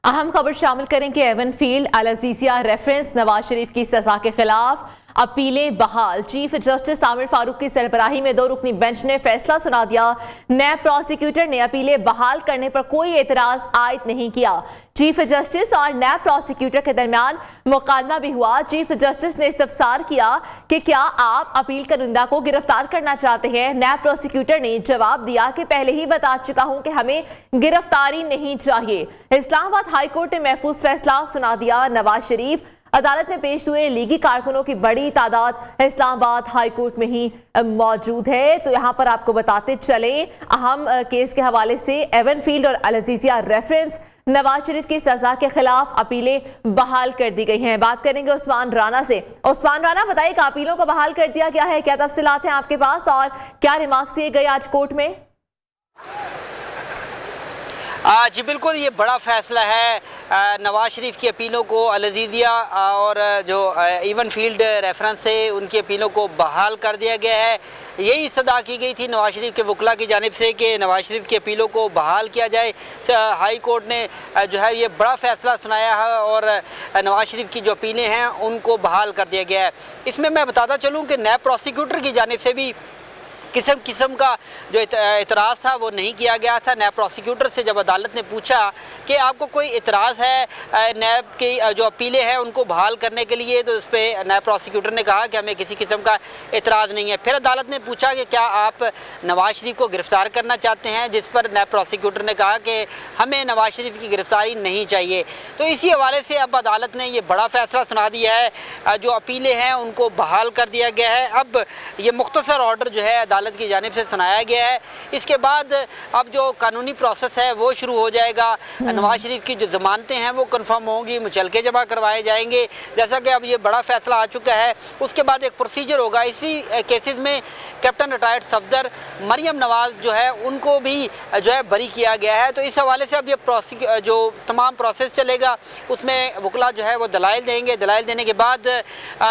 अहम खबर शामिल करेंगे। एवन फील्ड अल अजीजिया रेफरेंस नवाज शरीफ की सजा के खिलाफ अपीलें बहाल। चीफ जस्टिस आमिर फारूक की सरबराही में 2 रुकनी बेंच ने फैसला सुना दिया। नैब प्रोसिक्यूटर ने अपीलें बहाल करने पर कोई एतराज आयद नहीं किया। चीफ जस्टिस और नैब प्रोसिक्यूटर के दरमियान मुकालमा भी हुआ। चीफ जस्टिस ने इस्तफसार किया कि क्या आप अपील करंदा को गिरफ्तार करना चाहते हैं। नैब प्रोसिक्यूटर ने जवाब दिया कि पहले ही बता चुका हूं कि हमें गिरफ्तारी नहीं चाहिए। इस्लामाबाद हाई कोर्ट ने महफूज फैसला सुना दिया। नवाज शरीफ अदालत में पेश हुए। लीगी कारकुनों की बड़ी तादाद इस्लामाबाद हाई कोर्ट में ही मौजूद है। तो यहां पर आपको बताते चले अहम केस के हवाले से एवन फील्ड और अल अजीजिया रेफरेंस नवाज शरीफ की सजा के खिलाफ अपीलें बहाल कर दी गई हैं। बात करेंगे उस्मान राना से। उस्मान राना, बताइए अपीलों को बहाल कर दिया गया है, क्या तफसीलात हैं आपके पास और क्या रिमार्क्स दिए गए आज कोर्ट में? जी बिल्कुल, ये बड़ा फैसला है। नवाज शरीफ की अपीलों को अल अजीजिया और जो एवन फील्ड रेफरेंस है उनकी अपीलों को बहाल कर दिया गया है। यही सदा की गई थी नवाज शरीफ के वकला की जानिब से कि नवाज शरीफ की अपीलों को बहाल किया जाए। हाई कोर्ट ने जो है ये बड़ा फैसला सुनाया है और नवाज शरीफ की जो अपीलें हैं उनको बहाल कर दिया गया है। इसमें मैं बताता चलूँ कि नैब प्रोसिक्यूटर की जानिब से भी किस्म का जो इतराज़ था वो नहीं किया गया था। नैब प्रोसिक्यूटर से जब अदालत ने पूछा कि आपको कोई इतराज़ है नैब की जो अपीलें हैं उनको बहाल करने के लिए, तो उस पर नैब प्रोसिक्यूटर ने कहा कि हमें किसी किस्म का इतराज़ नहीं है। फिर अदालत ने पूछा कि क्या आप नवाज शरीफ को गिरफ़्तार करना चाहते हैं, जिस पर नैब प्रोसिक्यूटर ने कहा कि हमें नवाज शरीफ की गिरफ़्तारी नहीं चाहिए। तो इसी हवाले से अब अदालत ने ये बड़ा फैसला सुना दिया है। जो अपीलें हैं उनको बहाल कर दिया गया है। अब ये मुख्तसर ऑर्डर जो है अदालत की जानिब से सुनाया गया है। इसके बाद अब जो कानूनी प्रोसेस है वो शुरू हो जाएगा। नवाज शरीफ की जो जमानतें हैं वो कंफर्म होंगी, मुचलके जमा करवाए जाएंगे। जैसा कि अब ये बड़ा फैसला आ चुका है, उसके बाद एक प्रोसीजर होगा। इसी केसेस में कैप्टन रिटायर्ड सफदर मरियम नवाज जो है उनको भी जो है बरी किया गया है। तो इस हवाले से अब ये जो तमाम प्रोसेस चलेगा उसमें वकला जो है वो दलाइल देंगे। दलाइल देने के बाद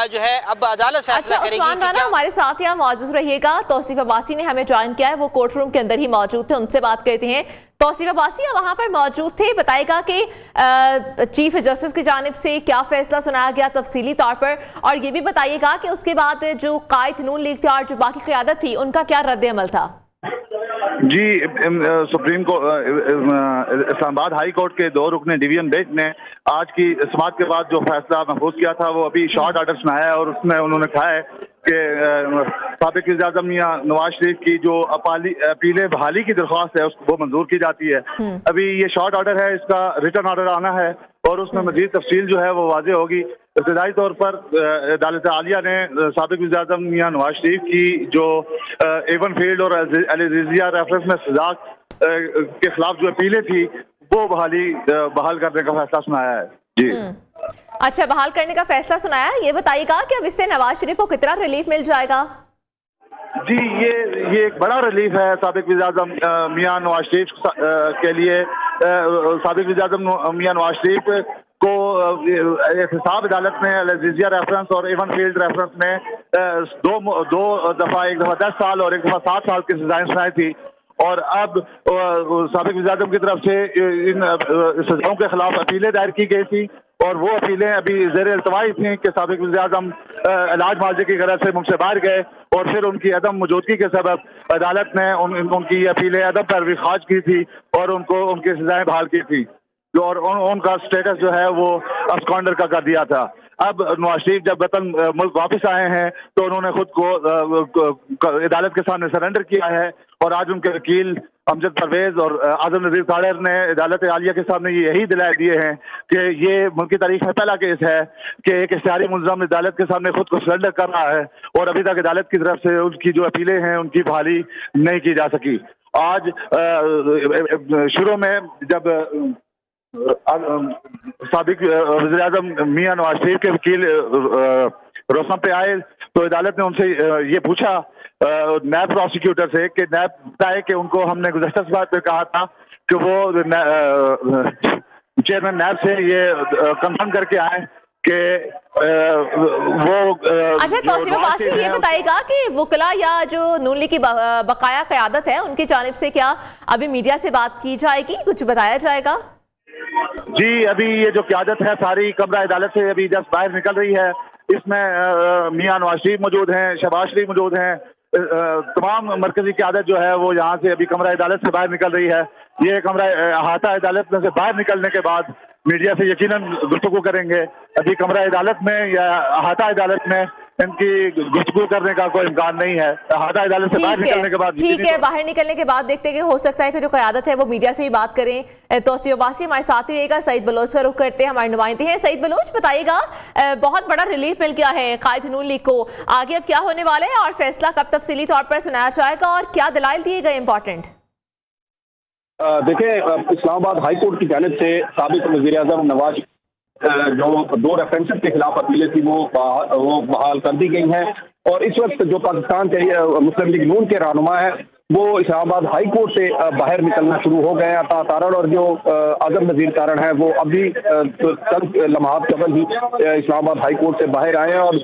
जो है अब अदालत फैसला करेगी। हमारे साथ यहाँ मौजूद रहिएगा। तौसीफ अब्बासी ने हमें ज्वाइन किया है, वो कोर्ट रूम के अंदर ही मौजूद थे, उनसे बात करते हैं। तौसीफ अब्बासी वहां पर मौजूद थे, बताएगा कि चीफ जस्टिस की जानिब से क्या फैसला सुनाया गया तफसीली तौर पर, और ये भी बताइएगा कि उसके बाद जो कायद नून लीग थी और जो बाकी क़यादत थी उनका क्या रद्द अमल था। जी, supreme court Islamabad high court के 2 रुकने डिवीजन बेंच ने आज की समाअत के बाद जो फैसला महफूज किया था वो अभी शॉर्ट ऑर्डर सुनाया है और उसमें उन्होंने कहा है कि साबिक वज़ीर-ए-आज़म मियां नवाज शरीफ की जो अपीलें बहाली की दरख्वास्त है उसको वो मंजूर की जाती है। अभी ये शॉर्ट ऑर्डर है, इसका रिटर्न ऑर्डर आना है और उसमें मजीद तफसील जो है वो वाज़ेह होगी। इब्तदाई तौर पर अदालत आलिया ने साबिक वज़ीर-ए-आज़म मियां नवाज शरीफ की जो एवन फील्ड और अल अजीजिया रेफरेंस में सजा के खिलाफ जो अपीलें थी वो बहाल करने का फैसला सुनाया है। जी अच्छा, बहाल करने का फैसला सुनाया। ये बताइएगा कि अब इससे नवाज शरीफ को कितना रिलीफ मिल जाएगा? जी, ये एक बड़ा रिलीफ है साबिक वज़ीर-ए-आज़म मियां नवाज शरीफ के लिए। साबिक वज़ीर-ए-आज़म मियां नवाज शरीफ को एहतसाब अदालत ने अल अजीजिया रेफरेंस और एवन फील्ड रेफरेंस में दो दफ़ा, एक दफ़ा 10 साल और एक दफ़ा 7 साल की सजाएं सुनाई थी। और अब साबिक वज़ीर-ए-आज़म की तरफ से इन सजाओं के खिलाफ अपीलें दायर की गई थी और वो अपीलें अभी ज़ेर इल्तवाई थी कि साबिक वज़ीर-ए-आज़म इलाज मुआवजे की गरज से मुल्क से बाहर गए और फिर उनकी अदम मौजूदगी के सबब अदालत ने उनकी अपीलें अदम पैरवी खाज की थी और उनको उनकी सजाएं बहाल की थी और उनका स्टेटस जो है वो अब्सकॉन्डर का कर दिया था। अब नवाज शरीफ जब वतन मुल्क वापस आए हैं तो उन्होंने खुद को अदालत के सामने सरेंडर किया है और आज उनके वकील अमजद परवेज और आजम नज़ीर ताहिर ने अदालत आलिया के सामने यही दिलाए दिए हैं कि ये मुल्क की तारीख में पहला केस है कि एक इख्तियारी मुल्ज़म अदालत के सामने खुद को सरेंडर कर रहा है और अभी तक अदालत की तरफ से उनकी जो अपीलें हैं उनकी बहाली नहीं की जा सकी। आज शुरू में जब साबिक वज़ीर-ए-आज़म मियां नवाज शरीफ के वकील रोशम पे आए तो अदालत ने उनसे ये पूछा नैब प्रोसिक्यूटर से कि नैब बताए कि उनको हमने गुज़श्ता समाअत में कहा था कि वो चेयरमैन नैब से ये कंफर्म करके आए कि वो अच्छा, तौसीफ अब्बासी ये बताएगा कि वकला या जो नून लीग की बकाया क़यादत है उनकी जानिब से क्या अभी मीडिया से बात की जाएगी, कुछ बताया जाएगा? जी, अभी ये जो क़यादत है सारी कमरा अदालत से अभी जस्ट बाहर निकल रही है। इसमें मियां नवाज शरीफ मौजूद हैं, शहबाज शरीफ मौजूद हैं। तमाम मरकजी क़यादत जो है वो यहाँ से अभी कमरा अदालत से बाहर निकल रही है। ये कमरा अहाता अदालत में से बाहर निकलने के बाद मीडिया से यकीनन गुफ्तगू करेंगे। अभी कमरा अदालत में या अहाता अदालत में इनकी गुफ्तगू करने का कोई इम्कान नहीं है। अहाता अदालत से बाहर निकलने के बाद ठीक है, बाहर निकलने के बाद देखते हैं कि हो सकता है कि जो क़यादत है वो मीडिया से ही बात करें। तो अब्बासी हमारे साथ ही रहेगा। सईद बलोच का रुख करते हैं, हमारे नुमाइंदे हैं। सईद बलोच, बताइएगा, बहुत बड़ा रिलीफ मिल गया है कायद नून लीग को, आगे अब क्या होने वाला है और फैसला कब तफसीली तौर पर सुनाया जाएगा और क्या दलाइल दिए गए इंपॉर्टेंट? देखिए, इस्लामाबाद हाई कोर्ट की जानिब से साबिक वज़ीर-ए-आज़म नवाज जो 2 रेफरेंसेस के खिलाफ अपीलें थी वो बहाल कर दी गई हैं। और इस वक्त जो पाकिस्तान के मुस्लिम लीग नून के रहनुमा है वो इस्लामाबाद हाई कोर्ट से बाहर निकलना शुरू हो गए हैं तारण, और जो आज़म वज़ीर तारण है वो अभी चंद लम्हात कबल ही इस्लामाबाद हाई कोर्ट से बाहर आए हैं। और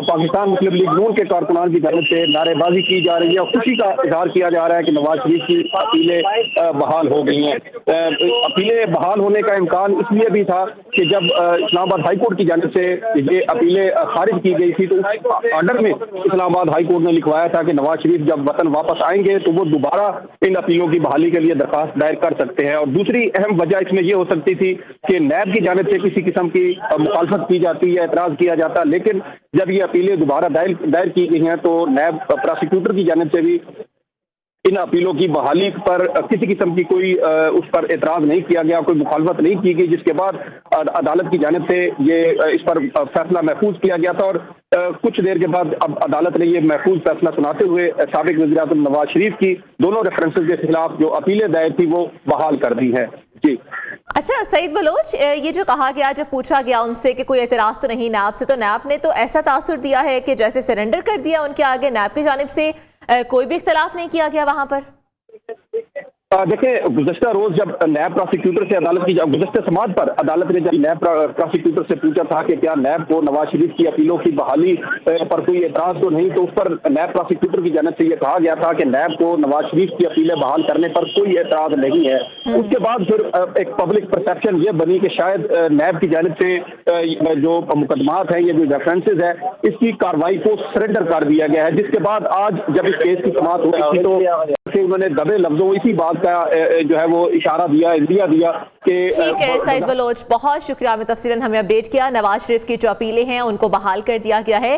पाकिस्तान मुस्लिम लीग नून के कारकुनान की जानिब से नारेबाजी की जा रही है और खुशी का इजहार किया जा रहा है कि नवाज शरीफ की अपीलें बहाल हो गई हैं। अपीलें बहाल होने का इम्कान इसलिए भी था कि जब इस्लामाबाद हाई कोर्ट की जानिब से ये अपीलें खारिज की गई थी तो उस ऑर्डर में इस्लामाबाद हाई कोर्ट ने लिखवाया था कि नवाज शरीफ जब वतन वापस आएंगे तो वो दोबारा इन अपीलों की बहाली के लिए दरखास्त दायर कर सकते हैं। और दूसरी अहम वजह इसमें यह हो सकती थी कि नैब की जानिब से किसी किस्म की मुखालफत की जाती या एतराज़ किया जाता, लेकिन जब ये अपीलें दोबारा दायर की गई हैं तो नैब प्रोसिक्यूटर की जानिब से भी इन अपीलों की बहाली पर किसी किस्म की कोई उस पर एतराज़ नहीं किया गया, कोई मुखालफत नहीं की गई, जिसके बाद अदालत की जानिब से ये इस पर फैसला महफूज किया गया था। और कुछ देर के बाद अब अदालत ने ये महफूज फैसला सुनाते हुए साबिक वज़ीर-ए-आज़म नवाज शरीफ की दोनों रेफरेंसेस के खिलाफ जो अपीलें दायर थी वो बहाल कर दी है। जी अच्छा सईद बलोच, ये जो कहा गया, जब पूछा गया उनसे कि कोई एतराज़ तो नहीं नैब से, तो नैब ने तो ऐसा तासुर दिया है कि जैसे सरेंडर कर दिया उनके आगे, नैब की जानिब से कोई भी इख्तलाफ नहीं किया गया वहां पर। देखिए, गुज़श्ता रोज जब नैब प्रोसिक्यूटर से अदालत की गुज़श्ता समात पर अदालत ने जब नैब प्रोसिक्यूटर से पूछा था कि क्या नैब को नवाज शरीफ की अपीलों की बहाली पर कोई एतराज़ तो नहीं, तो उस पर नैब प्रोसिक्यूटर की जानिब से ये कहा गया था कि नैब को नवाज शरीफ की अपीलें बहाल करने पर कोई एतराज़ नहीं है। उसके बाद फिर एक पब्लिक परसेप्शन ये बनी कि शायद नैब की जानिब से जो मुकदमात हैं, ये जो रेफरेंसेज है, इसकी कार्रवाई को सरेंडर कर दिया गया है। जिसके बाद आज जब इस केस की समात हो रही थी तो उन्होंने दबे लफ्जों इसी बात का जो है वो इशारा दिया कि ठीक है सईद बलोच, बहुत शुक्रिया, में तफसीलन हमें अपडेट किया। नवाज शरीफ की जो अपीलें हैं उनको बहाल कर दिया गया है।